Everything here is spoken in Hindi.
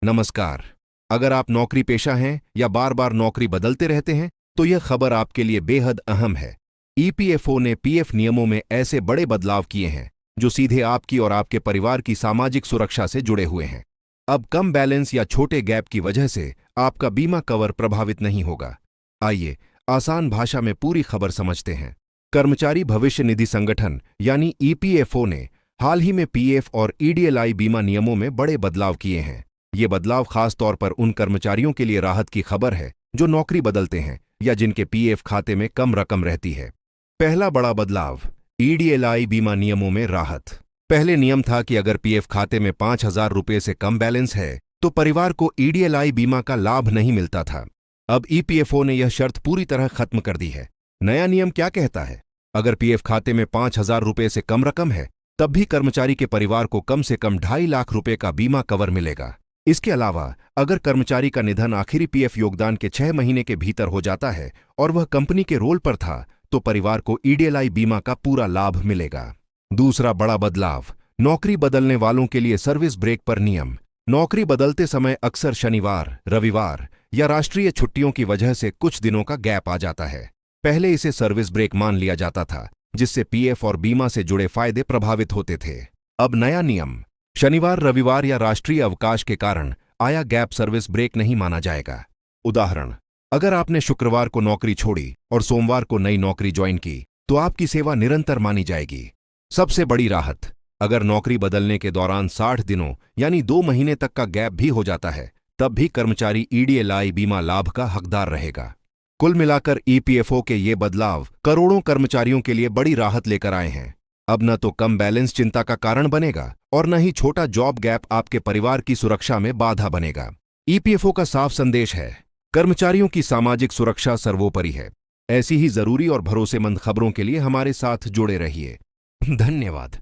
नमस्कार। अगर आप नौकरी पेशा हैं या बार बार नौकरी बदलते रहते हैं तो यह खबर आपके लिए बेहद अहम है। ईपीएफओ ने पीएफ नियमों में ऐसे बड़े बदलाव किए हैं जो सीधे आपकी और आपके परिवार की सामाजिक सुरक्षा से जुड़े हुए हैं। अब कम बैलेंस या छोटे गैप की वजह से आपका बीमा कवर प्रभावित नहीं होगा। आइए आसान भाषा में पूरी खबर समझते हैं। कर्मचारी भविष्य निधि संगठन यानी ईपीएफओ ने हाल ही में पीएफ और ईडीएलआई बीमा नियमों में बड़े बदलाव किए हैं। ये बदलाव खास तौर पर उन कर्मचारियों के लिए राहत की खबर है जो नौकरी बदलते हैं या जिनके पीएफ खाते में कम रकम रहती है। पहला बड़ा बदलाव, ईडीएलआई बीमा नियमों में राहत। पहले नियम था कि अगर पीएफ खाते में 5,000 रुपये से कम बैलेंस है तो परिवार को ईडीएलआई बीमा का लाभ नहीं मिलता था। अब ईपीएफओ ने यह शर्त पूरी तरह खत्म कर दी है। नया नियम क्या कहता है? अगर पीएफ खाते में 5,000 रुपये से कम रकम है तब भी कर्मचारी के परिवार को कम से कम 2.5 लाख रुपए का बीमा कवर मिलेगा। इसके अलावा अगर कर्मचारी का निधन आखिरी पीएफ योगदान के 6 महीने के भीतर हो जाता है और वह कंपनी के रोल पर था तो परिवार को ईडीएलआई बीमा का पूरा लाभ मिलेगा। दूसरा बड़ा बदलाव, नौकरी बदलने वालों के लिए सर्विस ब्रेक पर नियम। नौकरी बदलते समय अक्सर शनिवार, रविवार या राष्ट्रीय छुट्टियों की वजह से कुछ दिनों का गैप आ जाता है। पहले इसे सर्विस ब्रेक मान लिया जाता था जिससे पीएफ और बीमा से जुड़े फायदे प्रभावित होते थे। अब नया नियम, शनिवार, रविवार या राष्ट्रीय अवकाश के कारण आया गैप सर्विस ब्रेक नहीं माना जाएगा। उदाहरण, अगर आपने शुक्रवार को नौकरी छोड़ी और सोमवार को नई नौकरी ज्वाइन की तो आपकी सेवा निरंतर मानी जाएगी। सबसे बड़ी राहत, अगर नौकरी बदलने के दौरान 60 दिनों यानी 2 महीने तक का गैप भी हो जाता है तब भी कर्मचारी ईडीएलआई बीमा लाभ का हकदार रहेगा। कुल मिलाकर ईपीएफओ के ये बदलाव करोड़ों कर्मचारियों के लिए बड़ी राहत लेकर आए हैं। अब न तो कम बैलेंस चिंता का कारण बनेगा और न ही छोटा जॉब गैप आपके परिवार की सुरक्षा में बाधा बनेगा। ईपीएफओ का साफ संदेश है, कर्मचारियों की सामाजिक सुरक्षा सर्वोपरि है। ऐसी ही जरूरी और भरोसेमंद खबरों के लिए हमारे साथ जुड़े रहिए। धन्यवाद।